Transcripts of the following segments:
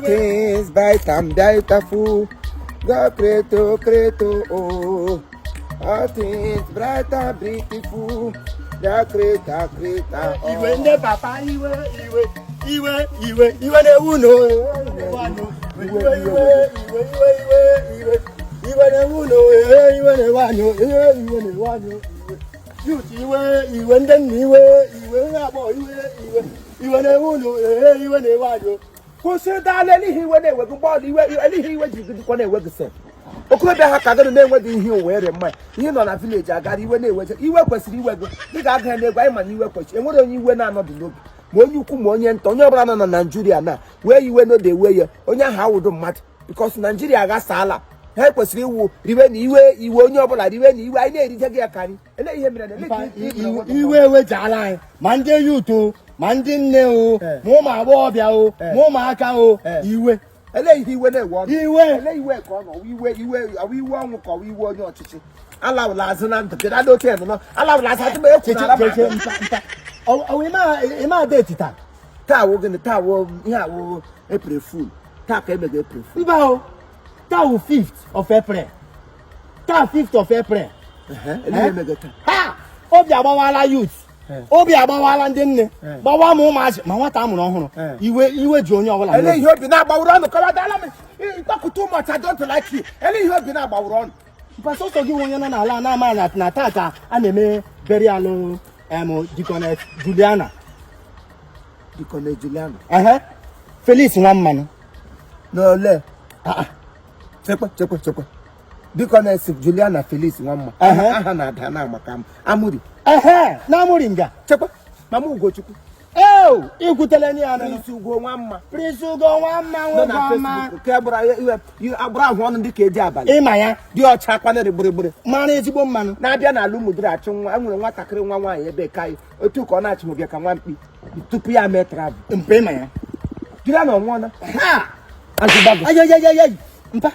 Things bright and beautiful. God creator, oh. All things bright and beautiful. The creator, oh. Iwe papa, iwe ne uno. Iwe ne uno, iwe ne wano. Iwe ndeni iwe ngabo iwe ne uno, iwe ne wano. Consider any iwe ne wegu body iwe jigidi kwa na wegu se. Okobe ha kagado na enwe dị ihe owere mma. Ihe nọ na village agara iwe na-ewe. Iwe kwesịrị iwego. Dịka aga na egwa ịma na iwe kwesịrị. Enwere onye iwe na-anọdụ n'obi. Ma onye ukwu ma onye nta onye ọbụla nọ na Nigeria na wee iwe no de we ya. Onye ahụ awụdụ mmadụ. Because Nigeria agasala. Ha kwesịrị iwu riwe na iwe onye ọbụla riwe na iwe anyị na-erije gị aka anyị. Ele ihe mere na iwe wejala anyị. Ma ndị yuto, ma ndị nne o, ma ụmụ agbọghọbịa o, ma ụmụaka o, iwe. Ele iwe na-ewe ọnụ. Ele iwe ka ọ nọ iwe ọnwụ ka iwe onye ọchịchị. Alawụla azụ na ndụ gị na otu eno alawụla azụ atụma ekwu na mpa. Ọ ịma date taa. Taa wo gịnị taa wo ihe awụ April Fool. Taa ka emege April Fool. Mba o. Taa wụ 5th of April. Taa 5th of April. Ele emege taa. Ha! Obi agbawala youth. Obi agbawala ndị nne. Gbawa m ụmụazị ma nwata amụrụ ọhụrụ. Iwe ji onye ọbụla. Ele ihe obi na-agbawuru ọnụ kọwa dala m. Talk too much, I don't like you. Ele ihe obi na-agbawuru ọnụ. Pastor gị onye nọ n'ala na-ama na taa ka a na-eme burial Deaconess Juliana. Deaconess Juliana. Felix Nwammanụ. N'ole. Chekwa. Deaconess Juliana Felix Nwammanụ. Aha na-ada na maka Amuri. Na Amuri nga. Chekwa. Mama Ugochukwu. Ikwutele ni ana. Prince Ugo Nwamma. Prince Ugo Nwamma nwoke ka abụrụ ahụ ọnụ dị ka eji abalị. Ịma ya dị ọcha kwanere gburugburu. Mara ezigbo mmanụ. Na-abịa na alụmdiri achụ nwa enwere nwatakịrị nwa nwaanyị ebe ka otu ka ọ na-achị mụbịa ka nwa mkpi tupu ya mee travel. Mpe ịma ya. Jiri na ọnwụ na. Azụbago. Ayayayayay. Mpa.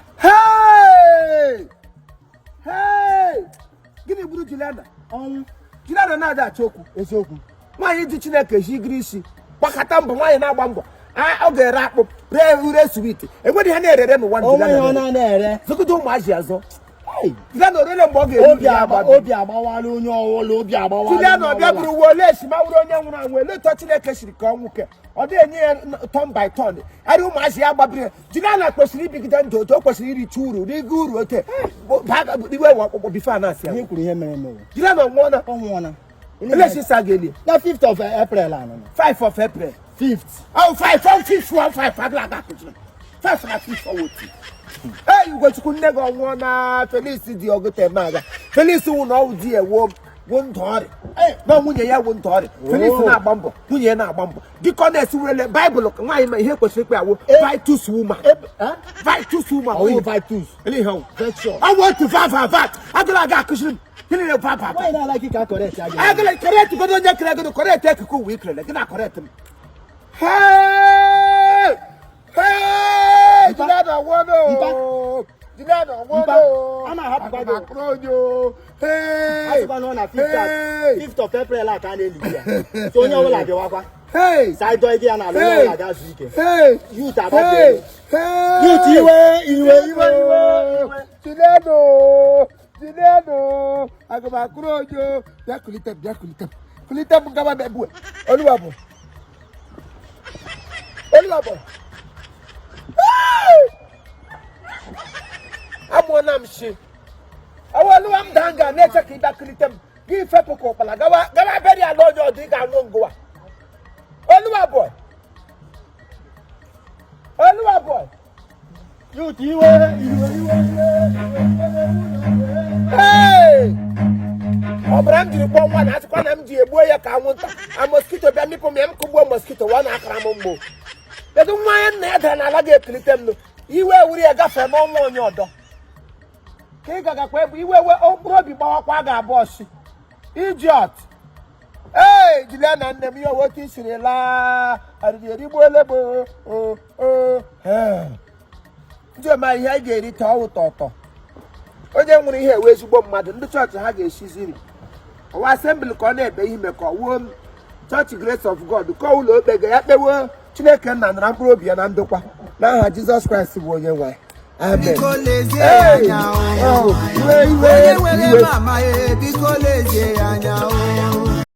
Gịnị gburu Juliana? Ọnwụ. Juliana na-ada achọ okwu. Eziokwu. Nwaanyị ji Chineke jigiri isi gbakọta mbọ nwaanyị na-agba mbọ ọ ga-ere akpụ ree ure switi enwedị ha na-erere n'ụwa ndị na-ere zụkọta ụmụazị azọ Juliana orele mgbe ọ ga-eru obi agbawala onye ọwụla obi agbawala Juliana ọbịa bụrụ uwe ole esi ma wụrụ onye nwụrụ anwụ eletọ Chineke siri ka ọ nwoke ọ dị enye ya turn by turn arị ụmụazị ya gbabiri Juliana kwesịrị ibigide ndụ otu o kwesịrị iricha uru rigo uru oke iwe ọkpụkpọ bifo anasị ya kwuru ihe mere Juliana ọnwụọna Let's just again. The 5th of April. 5th of April. 5th. Oh, 5th. I'm glad that. 5th and 5th for what? Hey, you go to Kunego one Felicity or get a maga. Felicity will know dear won't hurry. Hey, no, when you won't hurry. Felicity not bumble. When you're not bumble. Deaconess will let Bible look. Why my hair was buy two woman. Buy two woman. Oh, buy two. Anyhow, that's sure. I want to fight. I feel like I could. Papa. Why not like you can correct? I can correct you, but don't correct. Take a cool week. Like not correct him. Hey! Juliana Wano! Juliana Wano! I'm a happy Macron. Hey! 5th of April, I can't leave. So you like the waka. Hey! Side dog and I don't like that weekend. Hey! You tap. Hey! Juliano, I go back rojo. Kulita mugaba bebu. Oluwabo. Amonam shi. Awalu am danga nature ki da kulitem. Give fepo ko pala. Gawa beri alojo diga ngongoa. Oluwabo. You Hey! Obram di bo one at kwa nam di ebu ya ka wonta. A mosquito be mi po me am ko bo mosquito one akra mombo. Be do wan na da na laga eklitem no. Iwe wuri e ga fe mo mo onye odo. Ke gaga kwa ebu iwe we obro bi gbawa kwa ga boss. Idiot. Hey, Juliana nnem yo woti sire la. Ari di bo lebo. Ndị ma ihe ga-eri taa ụtọ. Onye nwere ihe ewe ezigbo mmadụ ndị chọọchị ha ga-eshiziri ọwa assembly ka ọ na-ebe ihe ime ka ọ wuo church grace of God ka ụlọ okpe ga ya kpewe Chineke nna nara mkpụrụ obi ya na ndokwa n'aha Jizọs Kraịst bụ onye nwe amen. Onye nwere mama biko lezie anya